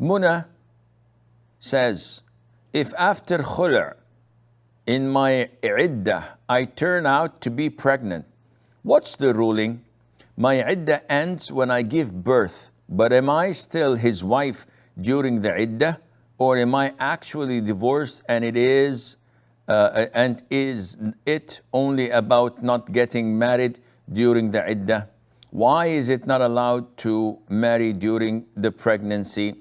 Muna says, if after khula' in my iddah I turn out to be pregnant, what's the ruling? My iddah ends when I give birth, but am I still his wife during the iddah, or am I actually divorced and is it only about not getting married during the iddah? Why is it not allowed to marry during the pregnancy?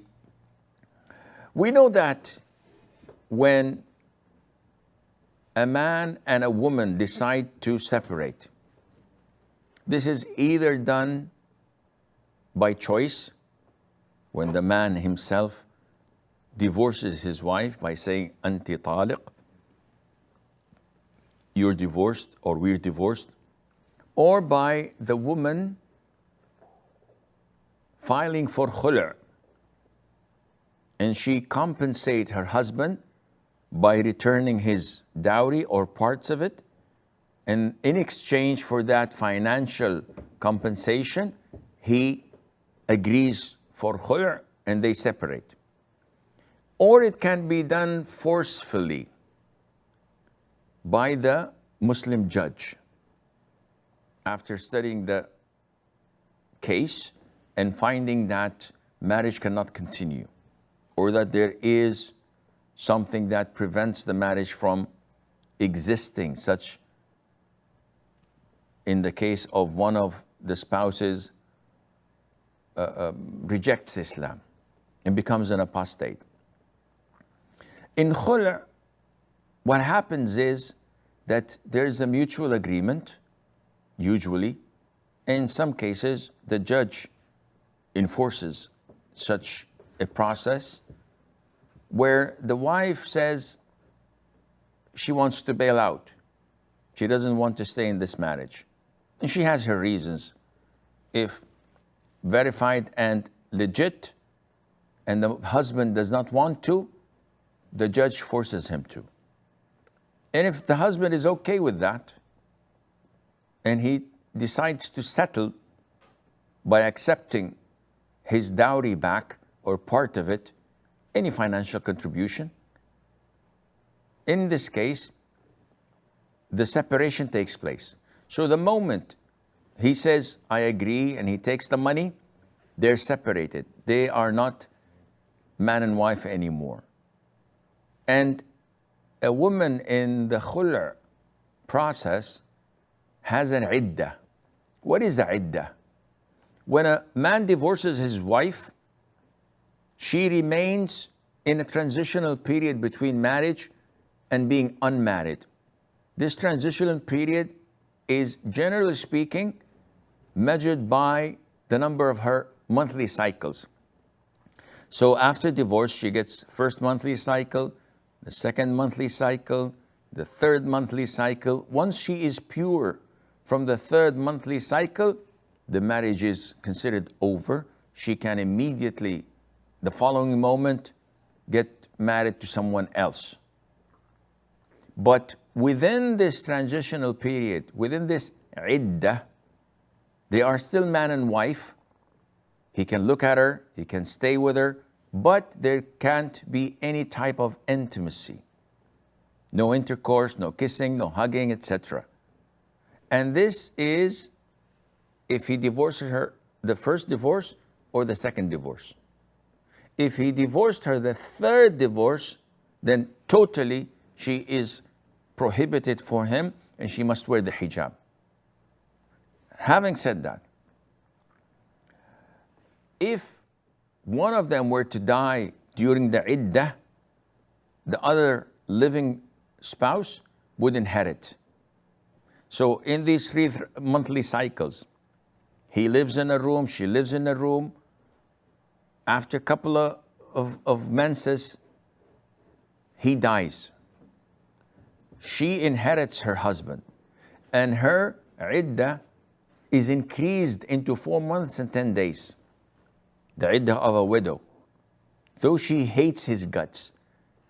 We know that when a man and a woman decide to separate, this is either done by choice, when the man himself divorces his wife by saying, Anti taliq, you're divorced or we're divorced, or by the woman filing for khula', and she compensates her husband by returning his dowry or parts of it, and in exchange for that financial compensation, he agrees for khula' and they separate. Or it can be done forcefully by the Muslim judge after studying the case and finding that marriage cannot continue, or that there is something that prevents the marriage from existing, such in the case of one of the spouses rejects Islam and becomes an apostate. In khula', what happens is that there is a mutual agreement, usually. In some cases, the judge enforces such a process where the wife says she wants to bail out. She doesn't want to stay in this marriage. And she has her reasons. If verified and legit, and the husband does not want to, the judge forces him to. And if the husband is okay with that, and he decides to settle by accepting his dowry back or part of it, any financial contribution, in this case, the separation takes place. So the moment he says, I agree, and he takes the money, they're separated. They are not man and wife anymore. And a woman in the khula' process has an iddah. What is the iddah? When a man divorces his wife, she remains in a transitional period between marriage and being unmarried. This transitional period is, generally speaking, measured by the number of her monthly cycles. So after divorce, she gets first monthly cycle, the second monthly cycle, the third monthly cycle. Once she is pure from the third monthly cycle, the marriage is considered over. She can immediately, the following moment, get married to someone else. But within this transitional period, within this iddah, they are still man and wife. He can look at her, he can stay with her, but there can't be any type of intimacy. No intercourse, no kissing, no hugging, etc. And this is if he divorces her the first divorce or the second divorce. If he divorced her the third divorce, then totally she is prohibited for him and she must wear the hijab. Having said that, if one of them were to die during the iddah, the other living spouse would inherit. So in these three monthly cycles, he lives in a room, she lives in a room. After a couple of menses, he dies. She inherits her husband, and her iddah is increased into 4 months and 10 days. The iddah of a widow. Though she hates his guts,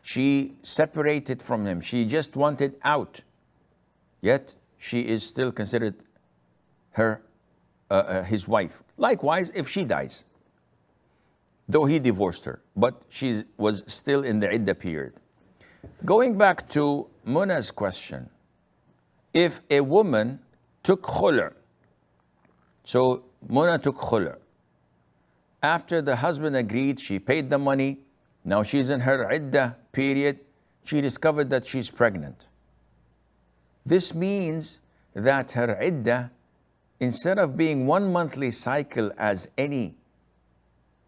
she separated from him, she just wanted out, yet she is still considered his wife. Likewise, if she dies. though he divorced her, but she was still in the iddah period. Going back to Muna's question, if a woman took khula, so Muna took khula. After the husband agreed, she paid the money. Now she's in her iddah period. She discovered that she's pregnant. This means that her iddah, instead of being 1 monthly cycle as any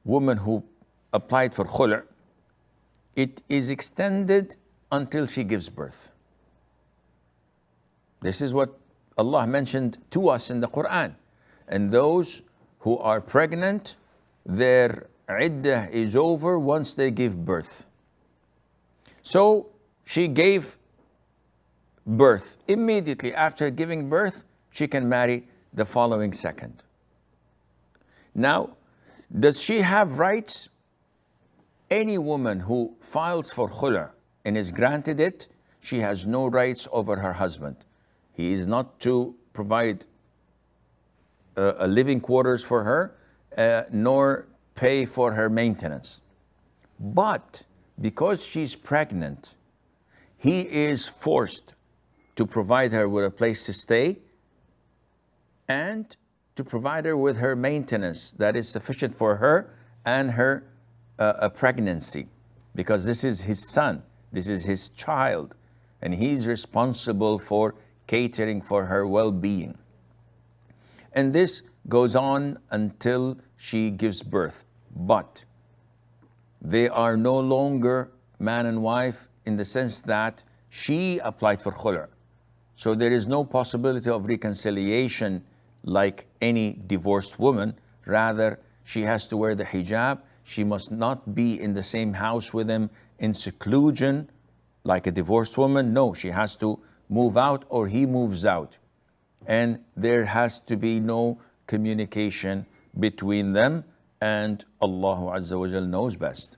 woman who applied for khula, it is extended until she gives birth. This is what Allah mentioned to us in the Quran. And those who are pregnant, their iddah is over once they give birth. So she gave birth. Immediately after giving birth, she can marry the following second. Now, does she have rights? Any woman who files for khula and is granted it, she has no rights over her husband. He is not to provide a living quarters for her, nor pay for her maintenance. But because she's pregnant, he is forced to provide her with a place to stay and to provide her with her maintenance that is sufficient for her and her pregnancy, because this is his son, this is his child, and he's responsible for catering for her well-being. And this goes on until she gives birth. But they are no longer man and wife in the sense that she applied for khula. So there is no possibility of reconciliation like any divorced woman. Rather, she has to wear the hijab. She must not be in the same house with him in seclusion like a divorced woman. No, she has to move out or he moves out. And there has to be no communication between them, and Allah Azza wa Jal knows best.